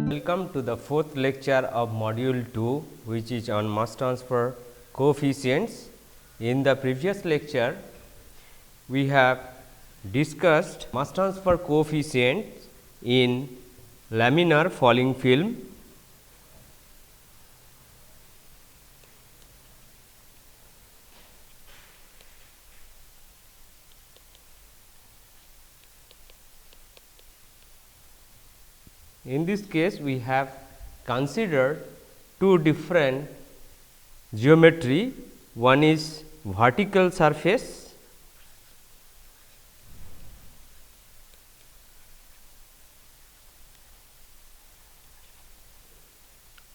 Welcome to the fourth lecture of module 2, which is on mass transfer coefficients. In the previous lecture, we have discussed mass transfer coefficients in laminar falling film. In this case, we have considered two different geometry. One is vertical surface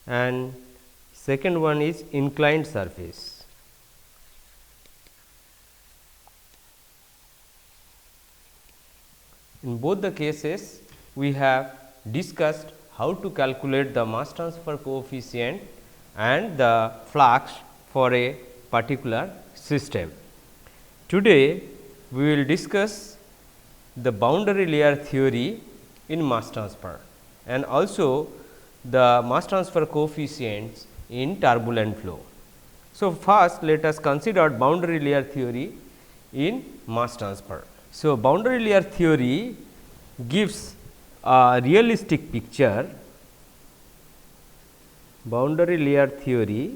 and second one is inclined surface. In both the cases, we have discussed how to calculate the mass transfer coefficient and the flux for a particular system. Today, we will discuss the boundary layer theory in mass transfer and also the mass transfer coefficients in turbulent flow. So, first let us consider boundary layer theory in mass transfer. So, boundary layer theory gives a realistic picture. Boundary layer theory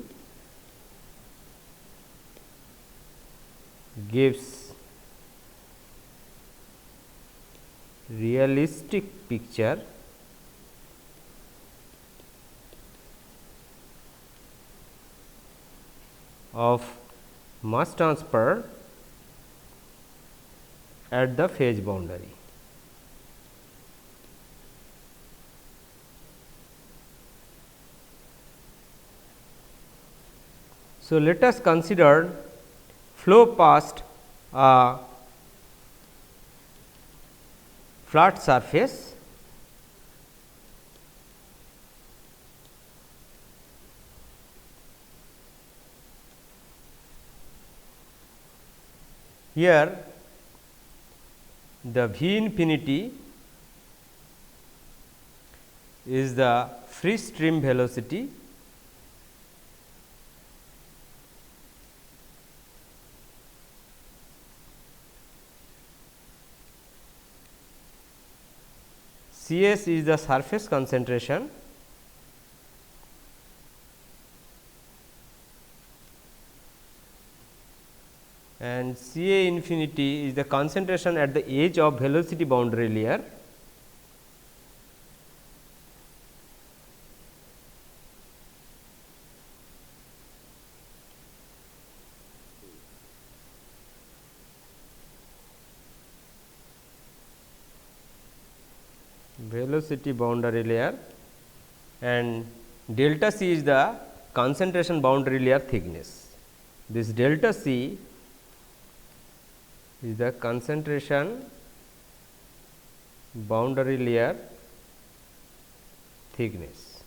gives realistic picture of mass transfer at the phase boundary. So, let us consider flow past a flat surface here. The V infinity is the free stream velocity Cs is the surface concentration and Ca infinity is the concentration at the edge of velocity boundary layer. Velocity boundary layer and delta C is the concentration boundary layer thickness. This delta C is the concentration boundary layer thickness.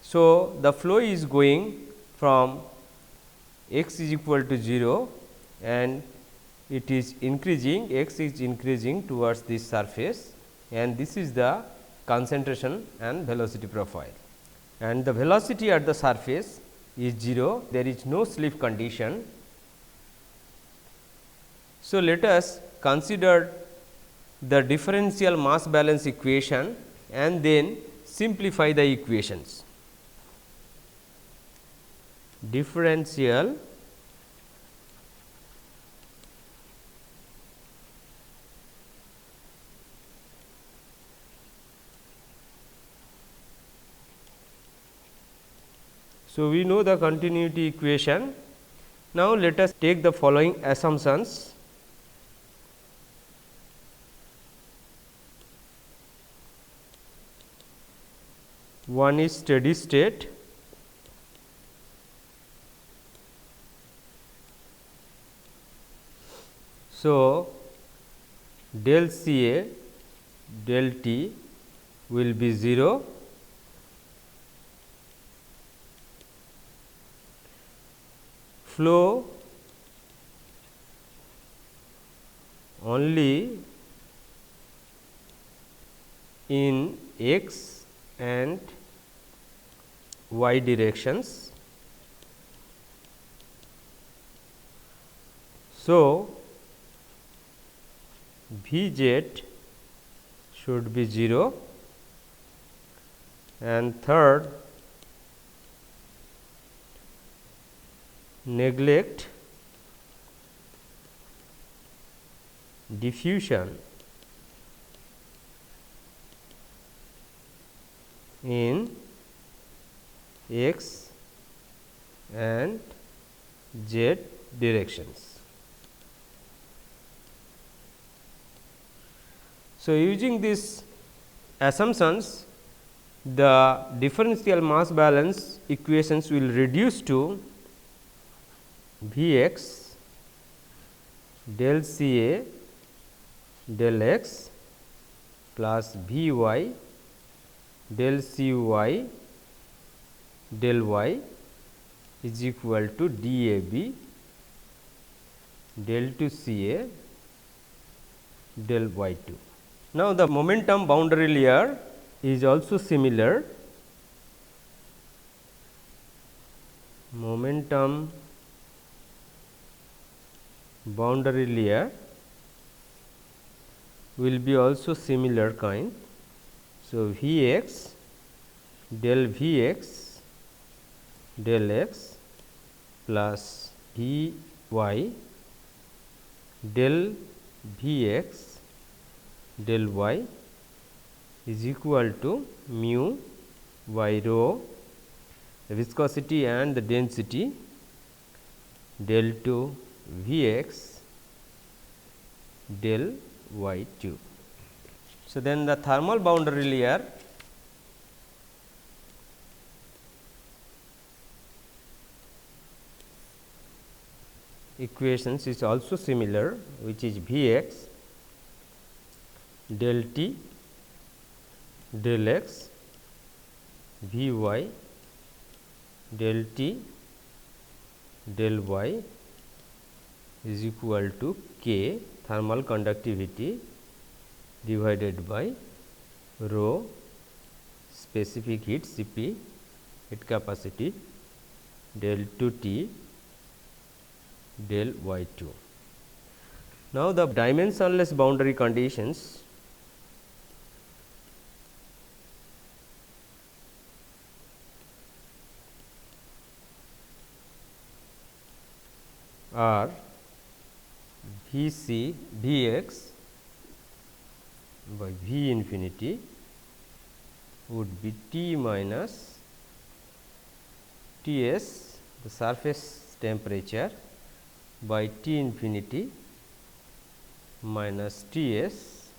So, the flow is going from x is equal to 0 and it is increasing, x is increasing towards this surface and this is the concentration and velocity profile. And the velocity at the surface is 0, there is no slip condition. So, let us consider the differential mass balance equation and then simplify the equations. Differential So, we know the continuity equation. Now, let us take the following assumptions. One is steady state, so del Ca del T will be 0. Flow only in x and y directions. So, V z should be 0, and third, neglect diffusion in x and z directions. So, using these assumptions, the differential mass balance equations will reduce to V x del C A del x plus V y del C y del y is equal to d A B del 2 C A del y 2. Now, the momentum boundary layer is also similar. Momentum boundary layer will be also similar kind. So, V x del V x del x plus V y del V x del y is equal to mu by rho viscosity and the density del 2 V x del y 2. So, then the thermal boundary layer equations is also similar, which is V x del T del x V y del T del y is equal to K thermal conductivity divided by rho specific heat Cp heat capacity del 2 T del y 2. Now, the dimensionless boundary conditions are V c V x by V infinity would be T minus T s the surface temperature by T infinity minus T s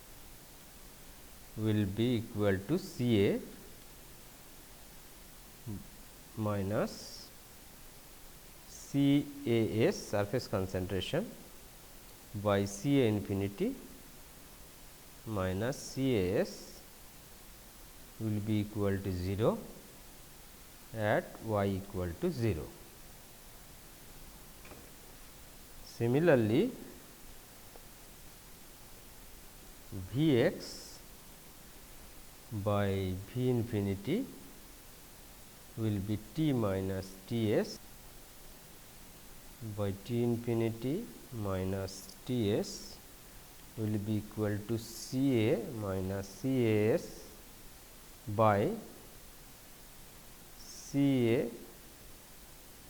will be equal to C A minus C A s surface concentration by C A infinity minus C A s will be equal to 0 at y equal to 0. Similarly, V x by V infinity will be T minus T s by T infinity minus T s will be equal to C A minus C A s by C A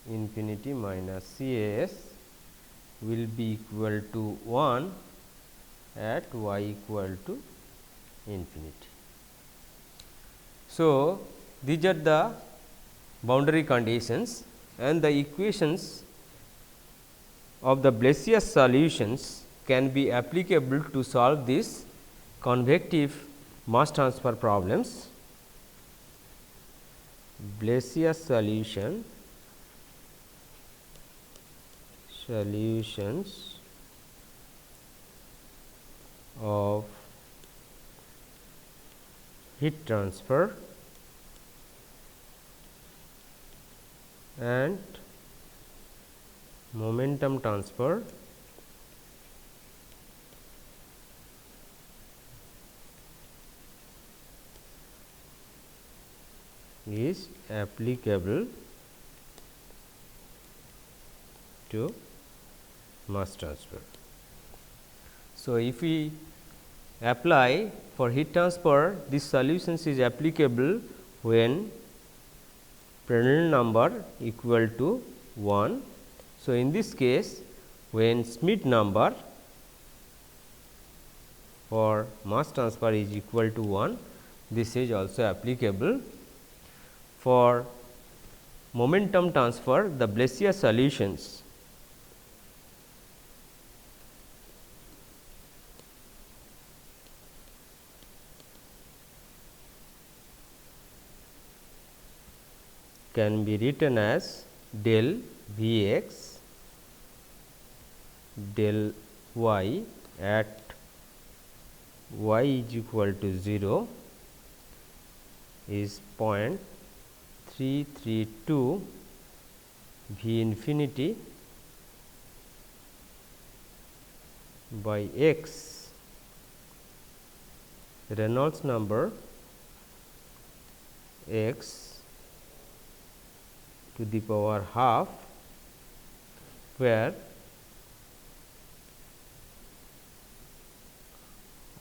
infinity minus C A s will be equal to 1 at y equal to infinity. So, these are the boundary conditions, and the equations of the Blasius solutions can be applicable to solve these convective mass transfer problems. Blasius solutions of heat transfer and momentum transfer is applicable to mass transfer. So, if we apply for heat transfer, this solutions is applicable when Prandtl number equal to 1. So, in this case, when Schmidt number for mass transfer is equal to 1, this is also applicable. For momentum transfer, the Blasius solutions can be written as del V x del y at y is equal to 0 is 0.332 V infinity by x, Reynolds number x to the power half, where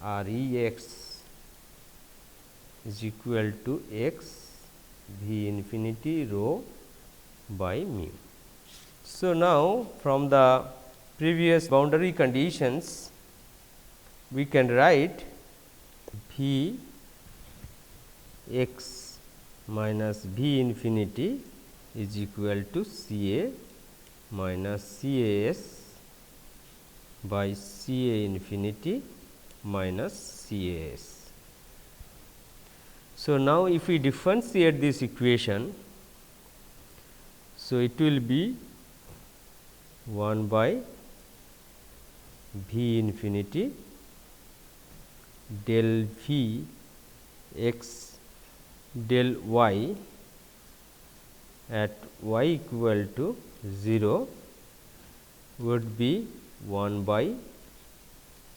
R E x is equal to x V infinity rho by mu. So, now from the previous boundary conditions, we can write V x minus V infinity is equal to C A minus C A S by C A infinity minus C A S. So, now if we differentiate this equation, so it will be 1 by V infinity del V x del y at y equal to 0 would be 1 by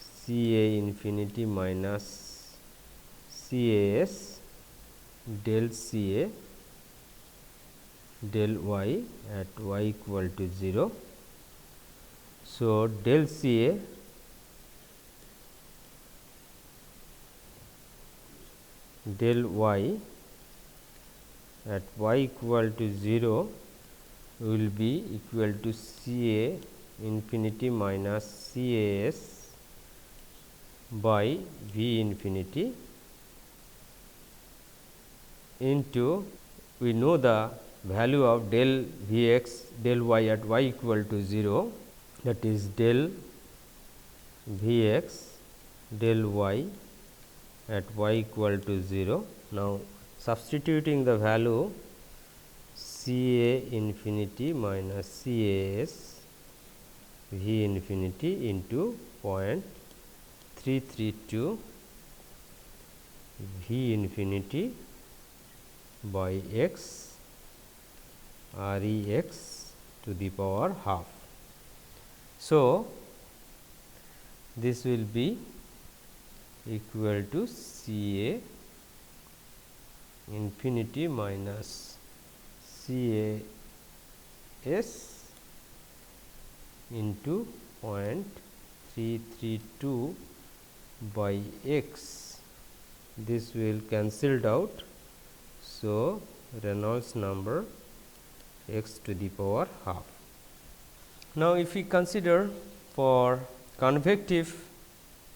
C A infinity minus C A S del C A del y at y equal to 0. So, del C A del y at y equal to 0 will be equal to C A infinity minus C A S by V infinity into, we know the value of del V x del y at y equal to 0, that is del V x del y at y equal to 0. Now, substituting the value C A infinity minus C A S V infinity into 0.332 V infinity by x R E x to the power half. So, this will be equal to C A infinity minus C A S into 0.332 by x. This will cancelled out. So, Reynolds number x to the power half. Now, if we consider for convective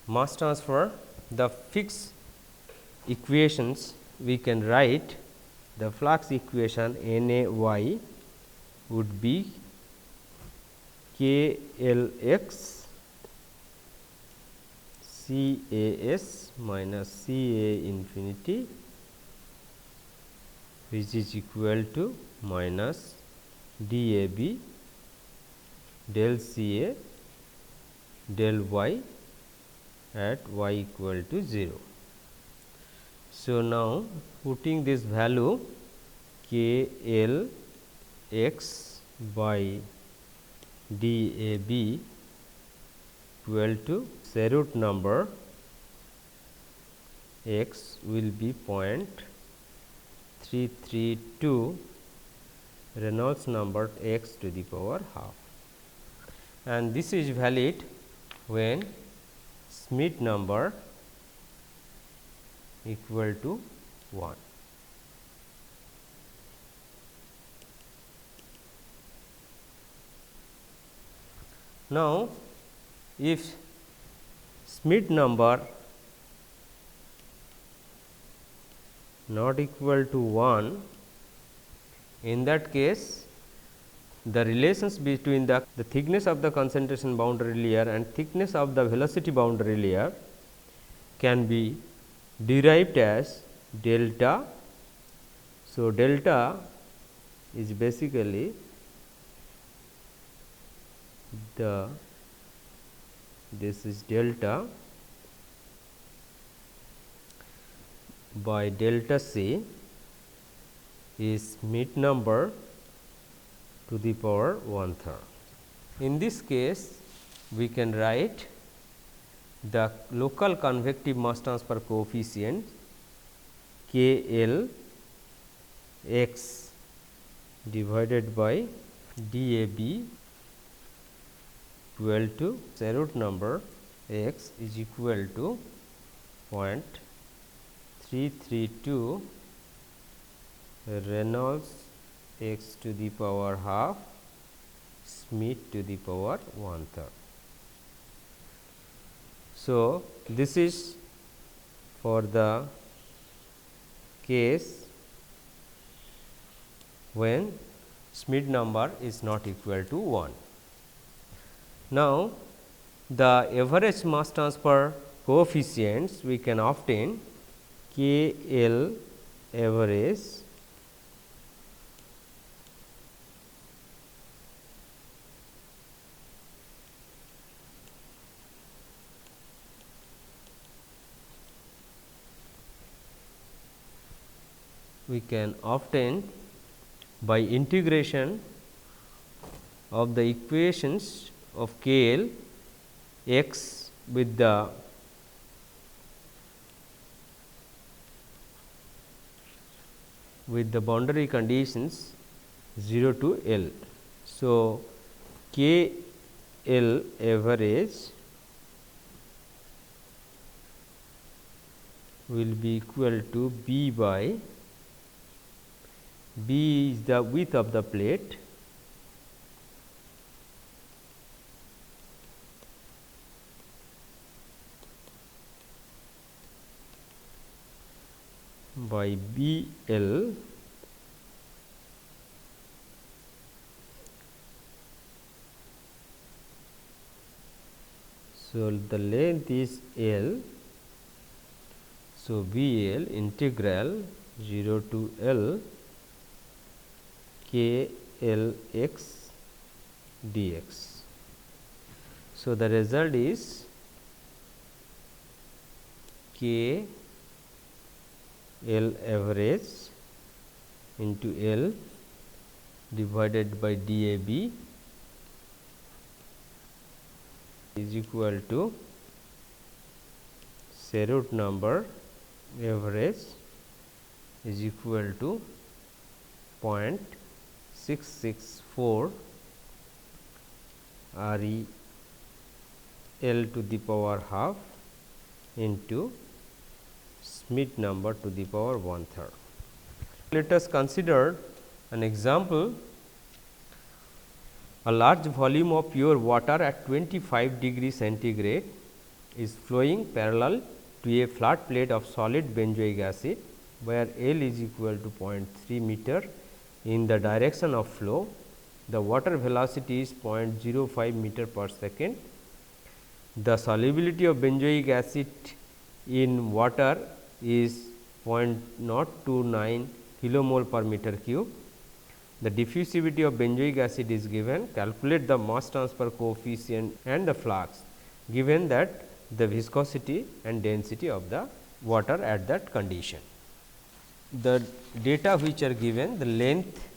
mass transfer, the fixed equations, we can write the flux equation N A y would be K L x C A S minus C A infinity, which is equal to minus D A B del C A del y at y equal to 0. So, now putting this value K L x by D A B equal to root number x will be 332 Reynolds number x to the power half, and this is valid when Schmidt number equal to 1. Now, if Schmidt number not equal to 1, in that case the relations between the thickness of the concentration boundary layer and thickness of the velocity boundary layer can be derived as delta. So, delta is basically this is delta by delta C is Schmidt number to the power 1/3. In this case, we can write the local convective mass transfer coefficient K L x divided by d A B equal to root number x is equal to 0.332 Reynolds x to the power half Schmidt to the power 1/3. So, this is for the case when Schmidt number is not equal to 1. Now, the average mass transfer coefficients we can obtain K L average we can obtain by integration of the equations of K L x with the boundary conditions 0 to L. So, K L average will be equal to B by B is the width of the plate by B L so the length is L. So, B L integral 0 to L K L x dx. So, the result is K L average into L divided by d A B is equal to root number average is equal to 0.664 R E L to the power half into Schmidt number to the power 1/3. Let us consider an example. A large volume of pure water at 25 degree centigrade is flowing parallel to a flat plate of solid benzoic acid, where L is equal to 0.3 meter in the direction of flow. The water velocity is 0.05 meter per second. The solubility of benzoic acid in water is 0.029 kilomole per meter cube. The diffusivity of benzoic acid is given. Calculate the mass transfer coefficient and the flux, given that the viscosity and density of the water at that condition. The data which are given, the length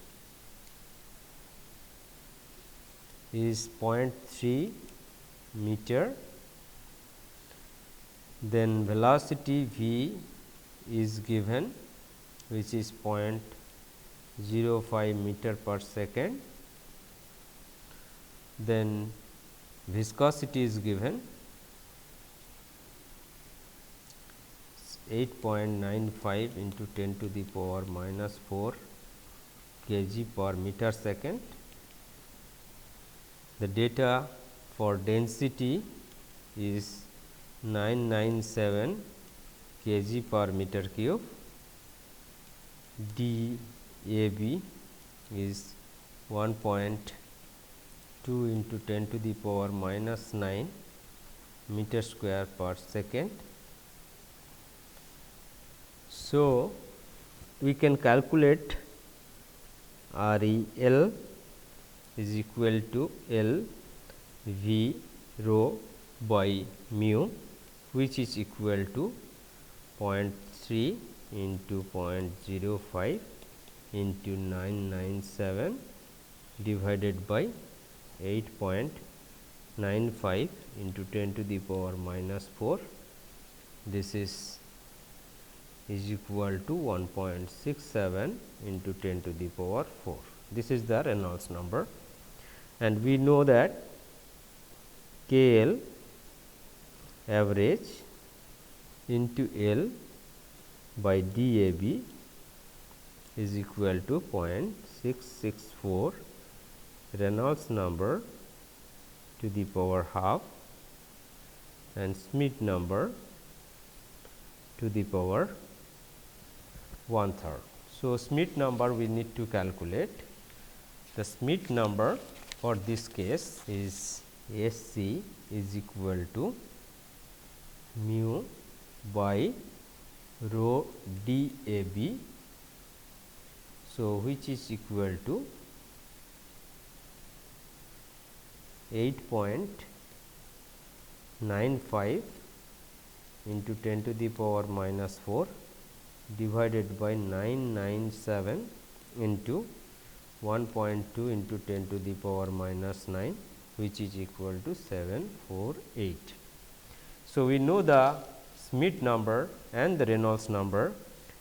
is 0.3 meter, then velocity v is given which is 0.05 meter per second. Then viscosity is given 8.95 into 10 to the power minus 4 kg per meter second. The data for density is 997 kg per meter cube. DAB is 1.2 into 10 to the power minus 9 meter square per second. So, we can calculate REL is equal to L V rho by mu, which is equal to 0.3 into 0.05 into 997 divided by 8.95 into 10 to the power minus 4. This is equal to 1.67 into 10 to the power 4. This is the Reynolds number, and we know that KL average into L by DAB is equal to 0.664 Reynolds number to the power half and Schmidt number to the power 1/3. So, Schmidt number we need to calculate. The Schmidt number for this case is SC is equal to mu by rho DAB. So, which is equal to 8.95 into 10 to the power minus 4 divided by 997 into 1.2 into 10 to the power minus 9, which is equal to 748. So, we know the Schmidt number and the Reynolds number.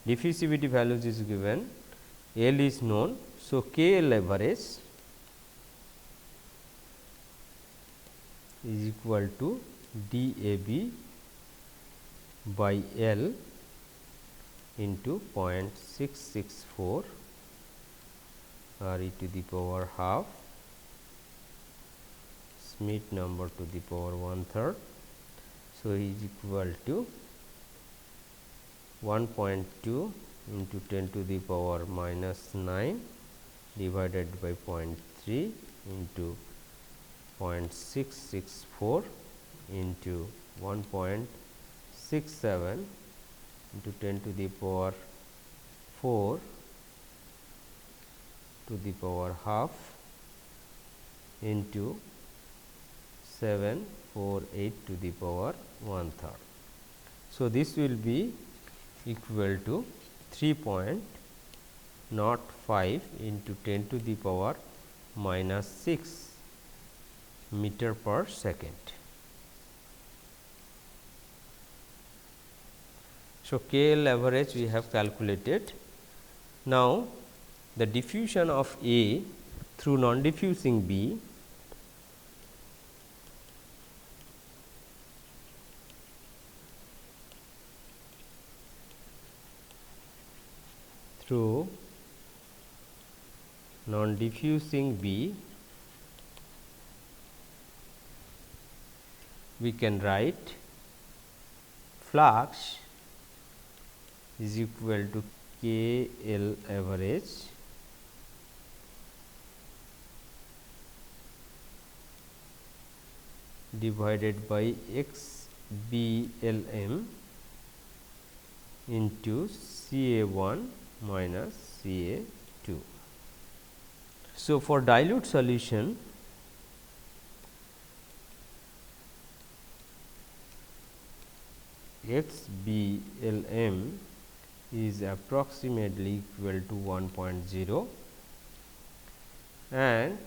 Diffusivity values is given, L is known. So, KL average is equal to DAB by L into 0.664 RE to the power half, Schmidt number to the power 1/3. So, is equal to 1.2 into 10 to the power minus 9 divided by 0.3 into 0.664 into 1.67 into 10 to the power 4 to the power half into 748 to the power 1/3. So, this will be equal to 3.05 into 10 to the power minus 6 meter per second. So, KL average we have calculated. Now, the diffusion of A through non-diffusing B through non-diffusing B, we can write flux is equal to KL average divided by XBLM into CA1 minus CA2. So, for dilute solution, XBLM is approximately equal to 1.0 and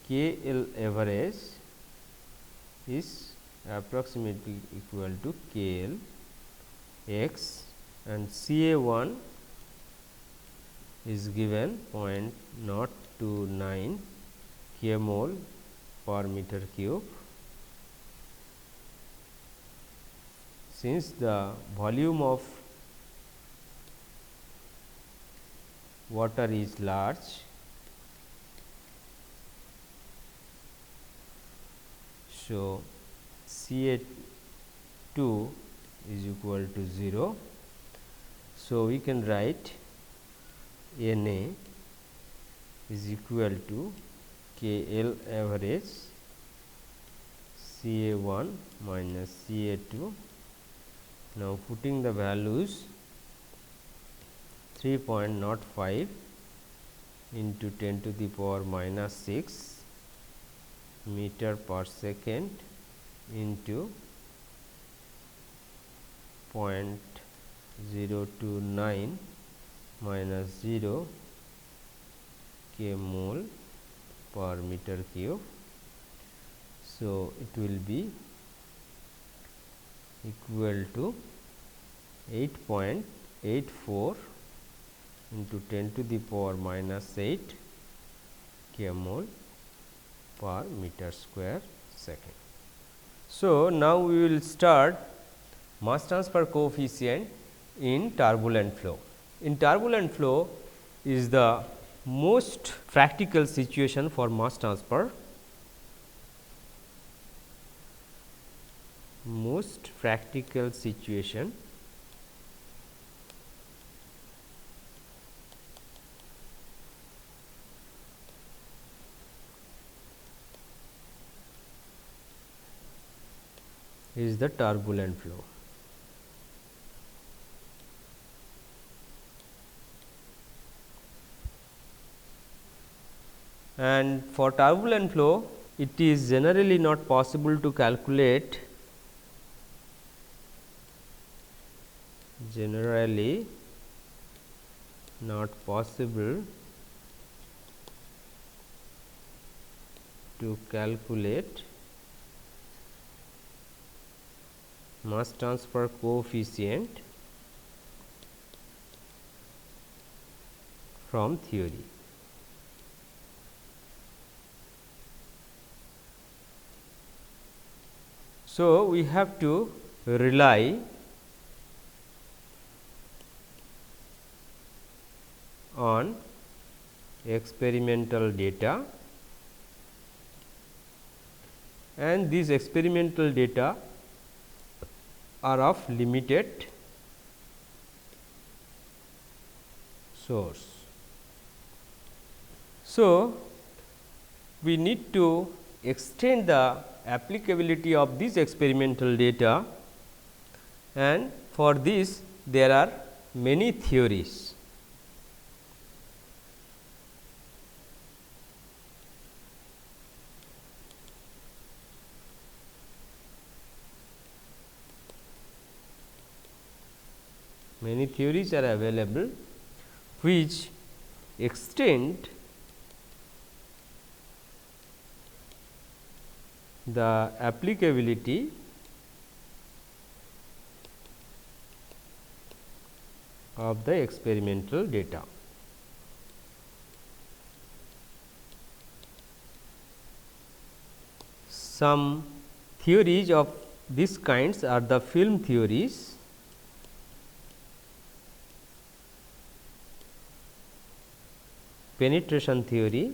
KL average is approximately equal to KL X and CA1 is given 0.029 kmol per meter cube. Since the volume of water is large, so Ca2 is equal to 0. So, we can write Na is equal to KL average Ca1 minus Ca2. Now, putting the values 3.05 into 10 to the power minus 6 meter per second into 0.029 minus 0 k mole per meter cube. So, it will be equal to 8.84 into 10 to the power minus 8 k mole per meter square second. So, now we will start mass transfer coefficient in turbulent flow. In turbulent flow is the most practical situation for mass transfer. Most practical situation is the turbulent flow. And for turbulent flow, it is generally not possible to calculate mass transfer coefficient from theory. So, we have to rely on experimental data, and these experimental data are of limited source. So, we need to extend the applicability of this experimental data, and for this there are many theories. Many theories are available which extend the applicability of the experimental data. Some theories of these kinds are the film theories, penetration theory,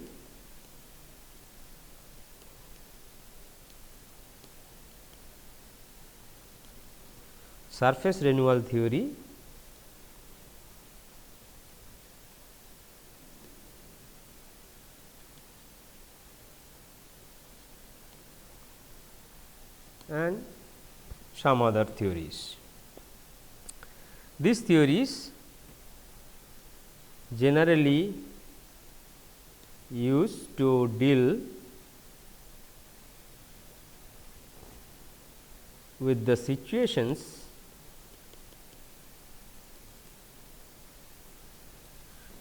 surface renewal theory, and some other theories. These theories generally used to deal with the situations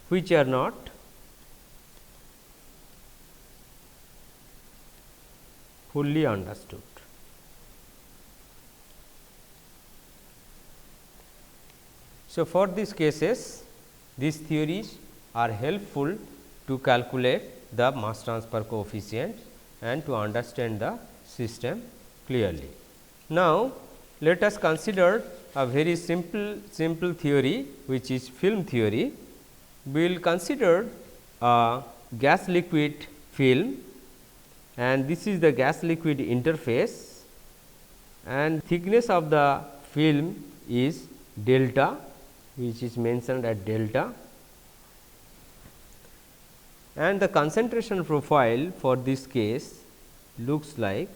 which are not fully understood. So, for these cases, these theories are helpful to calculate the mass transfer coefficient and to understand the system clearly. Now, let us consider a very simple theory, which is film theory. We will consider a gas liquid film, and this is the gas liquid interface, and thickness of the film is delta, which is mentioned at delta, and the concentration profile for this case looks like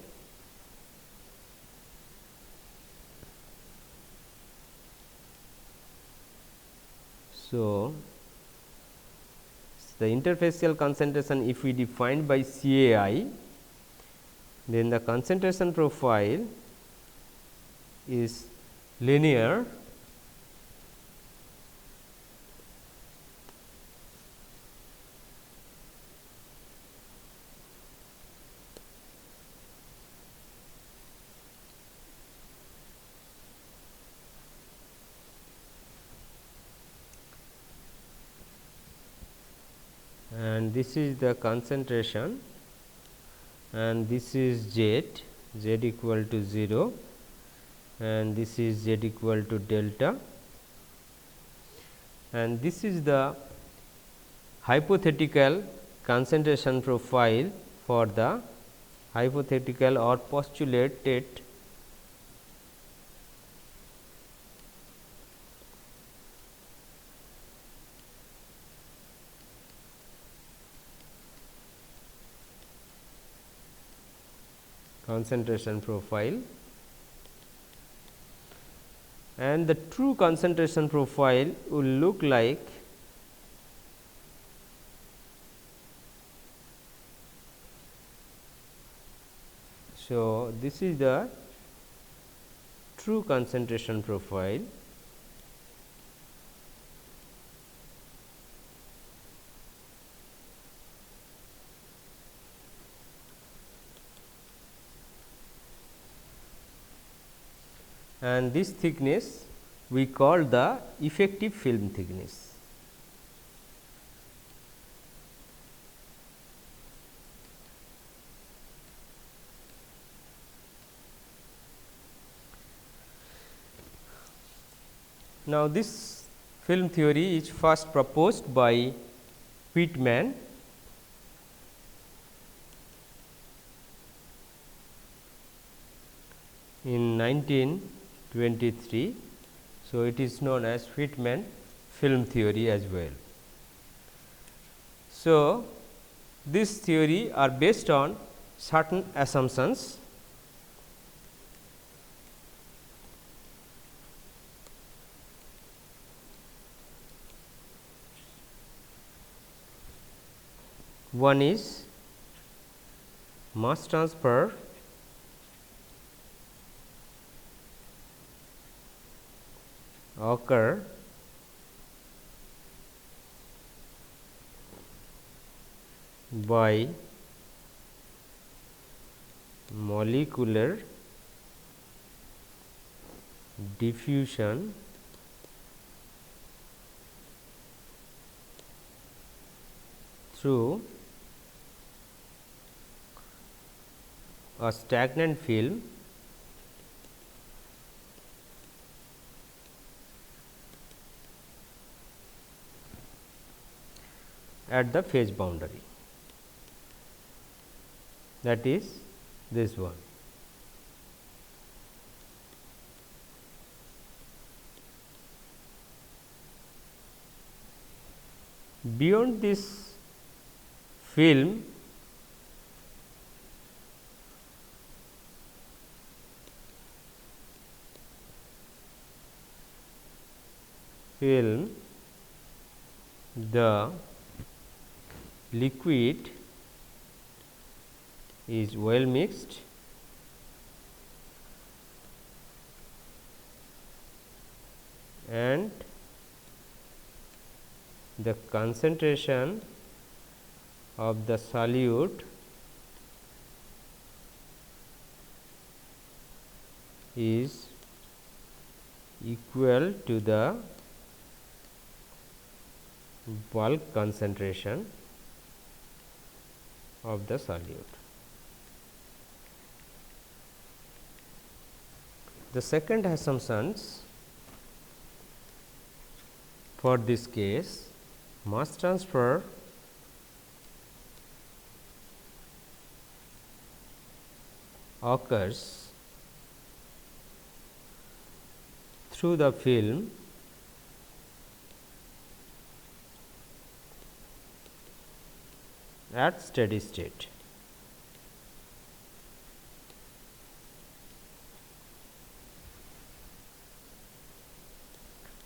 so. The interfacial concentration, if we define by CAI, then the concentration profile is linear and this is the concentration, and this is z equal to 0, and this is z equal to delta, and this is the hypothetical concentration profile for the hypothetical or postulated concentration profile, and the true concentration profile will look like so. This is the true concentration profile, and this thickness we call the effective film thickness. Now, this film theory is first proposed by Pittman in 1923. So, it is known as Pittman film theory as well. So, this theory are based on certain assumptions. One is mass transfer occur by molecular diffusion through a stagnant film at the phase boundary, that is this one. Beyond this film, the liquid is well mixed and the concentration of the solute is equal to the bulk concentration of the solute. The second assumptions for this case, mass transfer occurs through the film at steady state.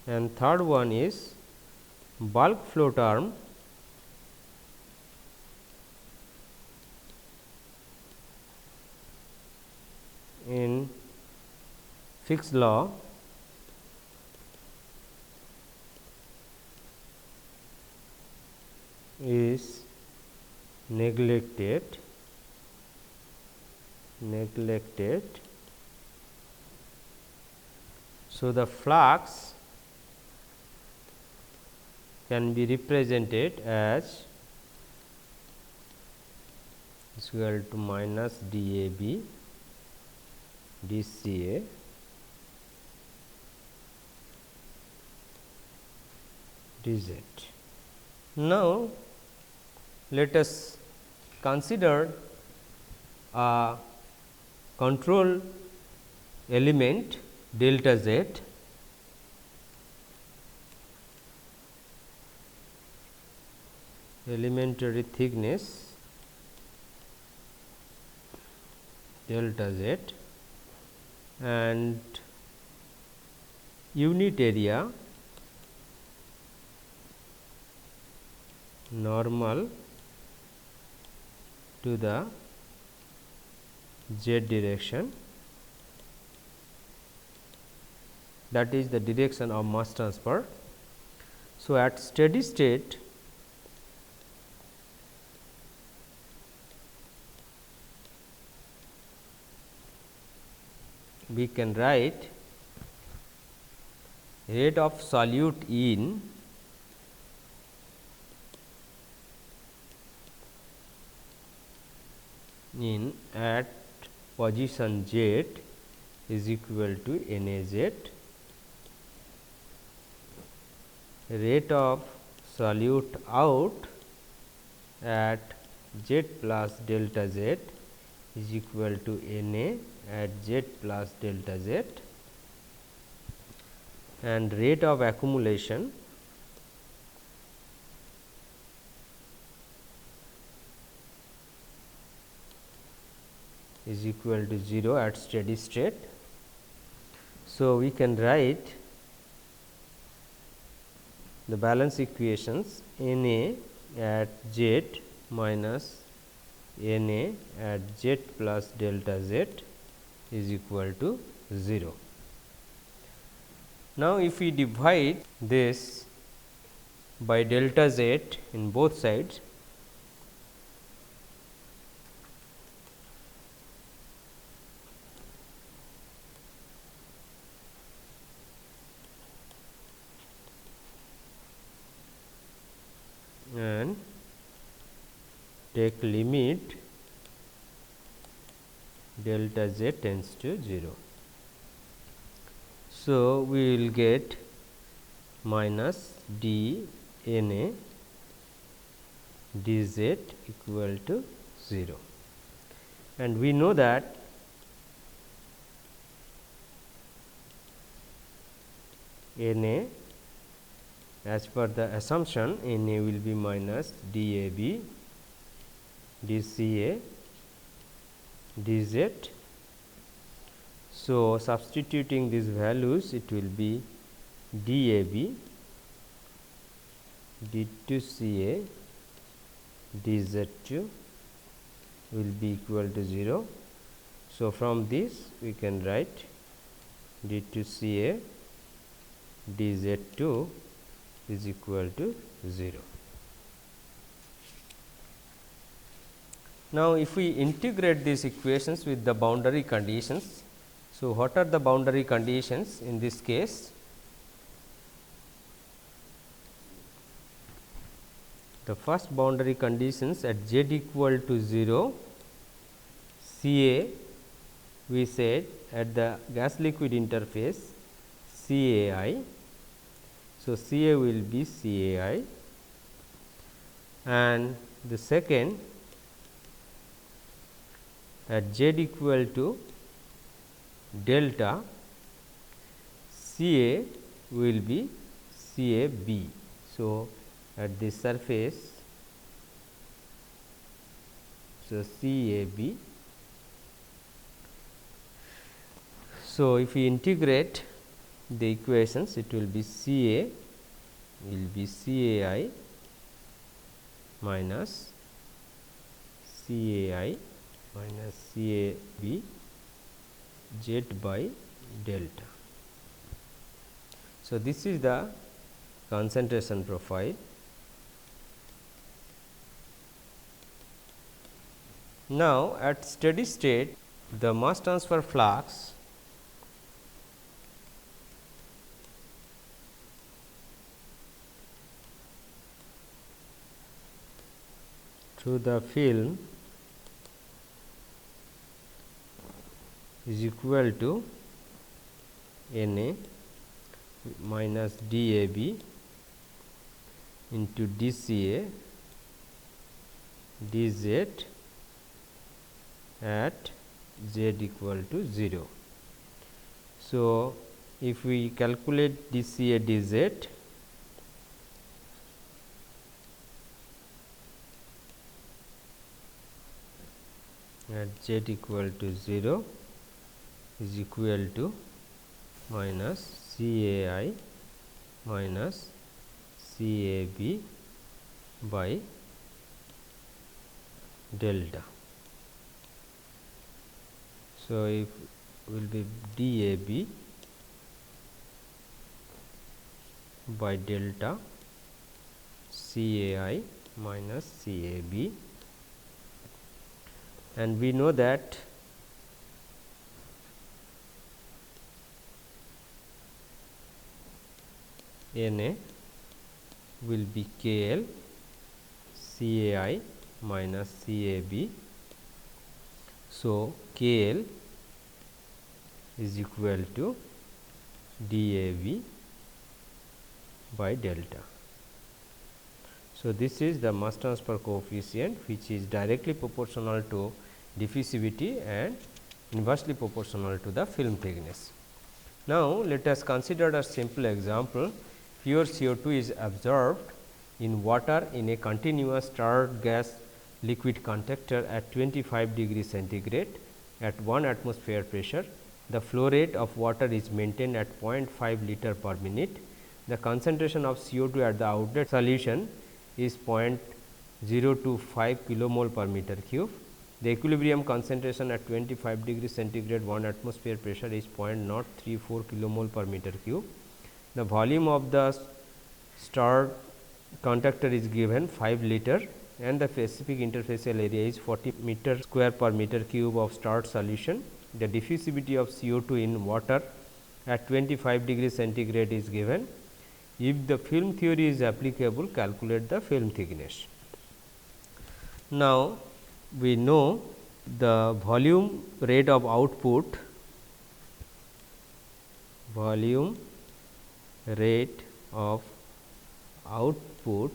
And third one is bulk flow term in Fick's law is neglected. So, the flux can be represented as is equal to minus dAB dCA dZ. Now, let us consider a control element delta Z elementary thickness delta Z and unit area normal to the Z direction, that is the direction of mass transfer. So, at steady state we can write rate of solute in at position Z is equal to NaZ, rate of solute out at Z plus delta Z is equal to Na at Z plus delta Z, and rate of accumulation is equal to 0 at steady state. So, we can write the balance equations Na at Z minus Na at Z plus delta Z is equal to 0. Now, if we divide this by delta Z in both sides, and take limit delta Z tends to 0. So, we will get minus d Na dz equal to 0, and we know that Na, as per the assumption, Na will be minus dAB dCA dZ. So, substituting these values, it will be dAB d2CA dZ2 will be equal to 0. So, from this we can write d2CA dZ2 is equal to 0. Now, if we integrate these equations with the boundary conditions, so what are the boundary conditions in this case? the first boundary conditions at z equal to 0, Ca we said at the gas liquid interface Cai. So, Ca will be Cai, and the second at z equal to delta, Ca will be Cab. So, at this surface, so Cab. So, if we integrate the equations, it will be Ca will be Cai minus Cai minus Cab z by delta. So, this is the concentration profile. Now, at steady state, the mass transfer flux through the film is equal to Na minus dAb into dCa dz at z equal to 0. So, if we calculate dCa dz, at z equal to 0 is equal to minus Cai minus Cab by delta. So, if will be dAb by delta Cai minus Cab, and we know that Na will be Kl Cai minus Cab. So, Kl is equal to dAb by delta. So, this is the mass transfer coefficient, which is directly proportional to diffusivity and inversely proportional to the film thickness. Now, let us consider a simple example. Pure CO2 is absorbed in water in a continuous stirred gas liquid contactor at 25 degrees centigrade at 1 atmosphere pressure. The flow rate of water is maintained at 0.5 liter per minute. The concentration of CO2 at the outlet solution is 0.025 kilomole per meter cube. The equilibrium concentration at 25 degrees centigrade 1 atmosphere pressure is 0.034 kilomole per meter cube. The volume of the stirred contactor is given 5 liter and the specific interfacial area is 40 meter square per meter cube of stirred solution. The diffusivity of CO2 in water at 25 degrees centigrade is given. If the film theory is applicable, calculate the film thickness. Now, we know the volume rate of output, volume rate of output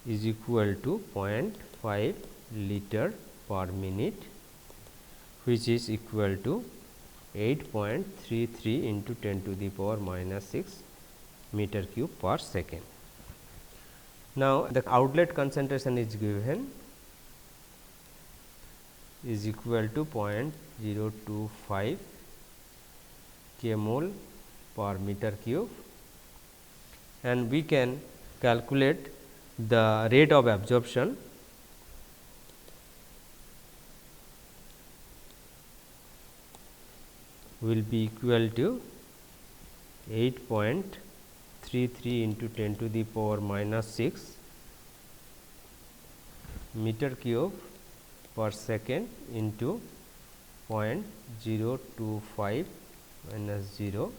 is equal to 0.5 liter per minute, which is equal to 8.33 into 10 to the power minus 6 meter cube per second. Now, the outlet concentration is given is equal to 0.025 kmol per meter cube, and we can calculate the rate of absorption. Will be equal to 8.33 into 10 to the power minus 6 meter cube per second into 0.025 minus 0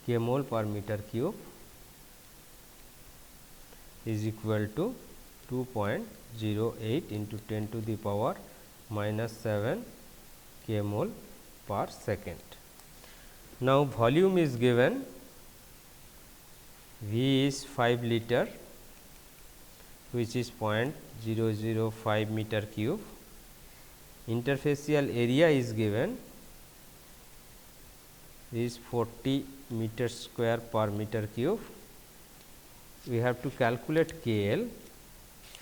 kmol per meter cube is equal to 2.08 into 10 to the power minus 7 k mole per second. Now, volume is given, V is 5 liter, which is 0.005 meter cube. Interfacial area is given, is 40 meter square per meter cube. We have to calculate KL.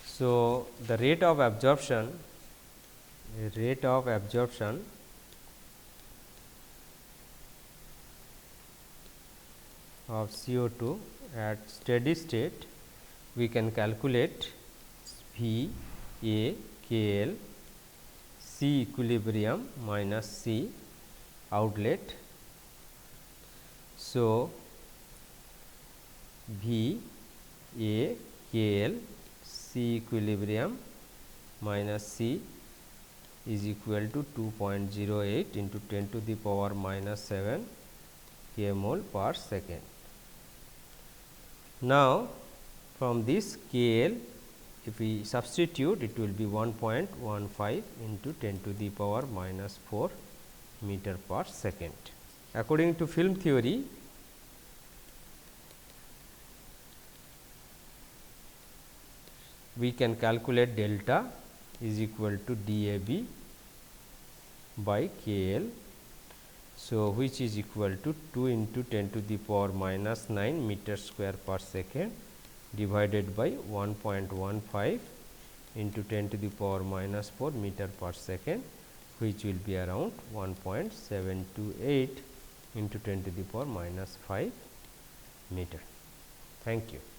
So, the rate of absorption of CO2 at steady state, we can calculate V A K L C equilibrium minus C outlet. So, V A K L C equilibrium minus C is equal to 2.08 into 10 to the power minus 7 k mole per second. Now, from this K L, if we substitute, it will be 1.15 into 10 to the power minus 4 meter per second. According to film theory, we can calculate delta is equal to DAB by KL. So, which is equal to 2 into 10 to the power minus 9 meter square per second divided by 1.15 into 10 to the power minus 4 meter per second, which will be around 1.728 into 10 to the power minus 5 meter. Thank you.